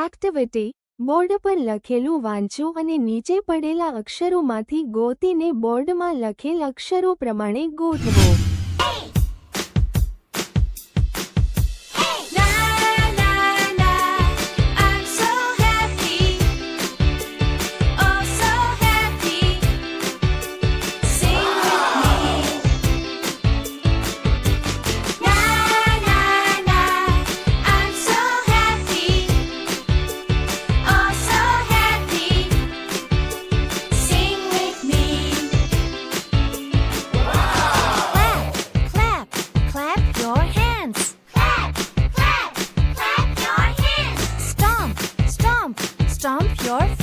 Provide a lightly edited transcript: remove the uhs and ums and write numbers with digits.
Activity board પર લખેલું વાંચો અને નીચે પડેલા અક્ષરોમાંથી ગોતીને બોર્ડમાં લખેલ અક્ષરો પ્રમાણે ગોઠવો. Stomp your